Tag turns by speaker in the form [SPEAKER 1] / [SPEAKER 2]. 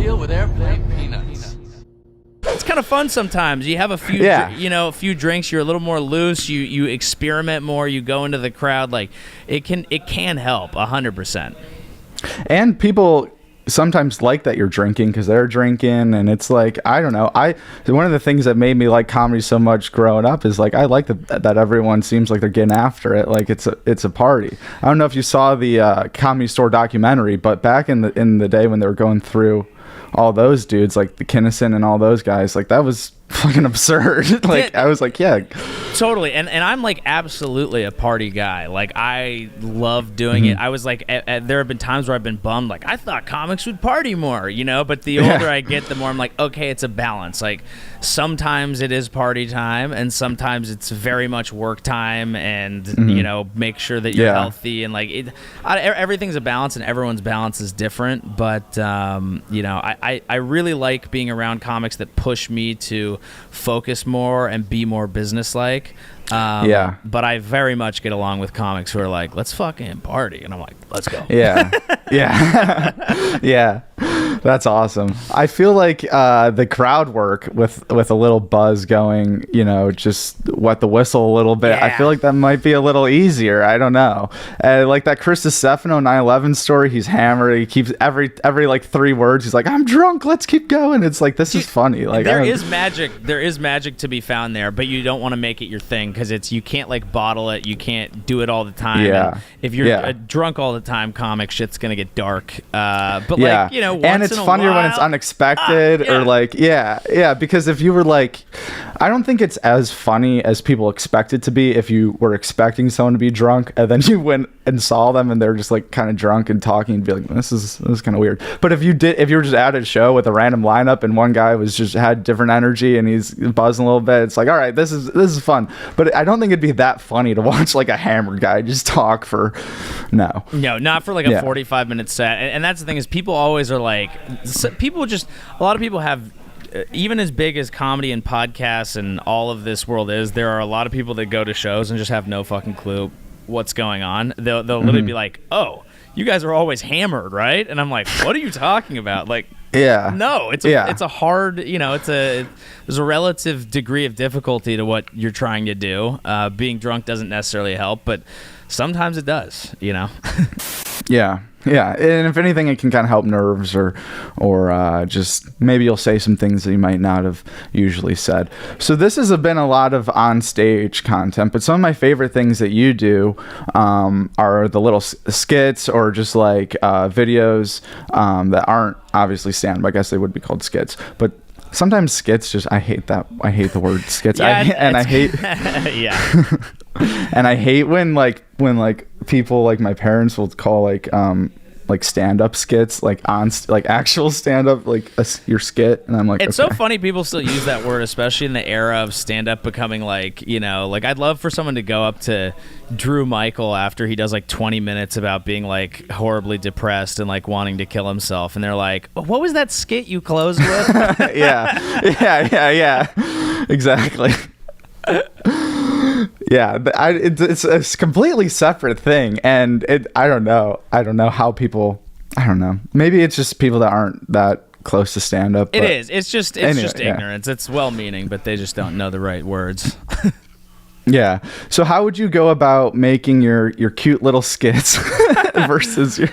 [SPEAKER 1] deal with airplane peanuts.
[SPEAKER 2] It's kind of fun sometimes. You have a few, a few drinks. You're a little more loose. You experiment more. You go into the crowd. Like it can help 100%.
[SPEAKER 3] And people sometimes like that you're drinking because they're drinking, and it's like, I don't know. One of the things that made me like comedy so much growing up is like I like that everyone seems like they're getting after it. Like it's a party. I don't know if you saw the Comedy Store documentary, but back in the day when they were going through all those dudes, like the Kinnison and all those guys, like that was fucking absurd. Like I was like, yeah,
[SPEAKER 2] totally. And I'm like absolutely a party guy. Like I love doing it. I was like, there have been times where I've been bummed. Like I thought comics would party more, but the older I get, the more I'm like, okay, it's a balance. Like sometimes it is party time, and sometimes it's very much work time, and make sure that you're healthy, and like everything's a balance, and everyone's balance is different. But I really like being around comics that push me to focus more and be more businesslike. But I very much get along with comics who are like, let's fucking party, and I'm like, let's go.
[SPEAKER 3] Yeah. That's awesome. I feel like the crowd work with a little buzz going, just wet the whistle a little bit. I feel like that might be a little easier. I don't know. Like that Chris Stefano 9/11 story, he's hammered. He keeps every like 3 words, he's like, I'm drunk, let's keep going. It's like, this is funny. Like
[SPEAKER 2] there is magic to be found there, but you don't want to make it your thing, because you can't like bottle it. You can't do it all the time. And if you're drunk all the time, comic shit's gonna get dark. But like, once
[SPEAKER 3] and it's funnier when it's unexpected, or like because if you were like, I don't think it's as funny as people expect it to be if you were expecting someone to be drunk and then you went and saw them and they're just like kind of drunk and talking, and be like, this is kind of weird. But if you were just at a show with a random lineup and one guy had different energy and he's buzzing a little bit, it's like, all right, this is fun. But I don't think it'd be that funny to watch like a hammered guy just talk for
[SPEAKER 2] no, not for like a 45-minute set. And that's the thing, is people always are like, a lot of people have, even as big as comedy and podcasts and all of this world is, there are a lot of people that go to shows and just have no fucking clue what's going on. They'll literally be like, oh, you guys are always hammered, right? And I'm like, what are you talking about? Like, no, it's a hard, there's a relative degree of difficulty to what you're trying to do. Being drunk doesn't necessarily help, but sometimes it does,
[SPEAKER 3] Yeah, and if anything, it can kind of help nerves, or just maybe you'll say some things that you might not have usually said. So this has been a lot of on-stage content, but some of my favorite things that you do are the little skits, or just like videos that aren't obviously stand-up. I guess they would be called skits, but sometimes skits I hate the word skits. I hate and I hate when people like my parents will call like stand-up skits, like actual stand-up, like your skit, and I'm like,
[SPEAKER 2] it's so funny people still use that word, especially in the era of stand-up becoming like, like I'd love for someone to go up to Drew Michael after he does like 20 minutes about being like horribly depressed and like wanting to kill himself, and they're like, what was that skit you closed with?
[SPEAKER 3] yeah, exactly. It's a completely separate thing, and I don't know how people, maybe it's just people that aren't that close to stand up.
[SPEAKER 2] It's just ignorance. It's well-meaning, but they just don't know the right words.
[SPEAKER 3] Yeah. So how would you go about making your cute little skits versus your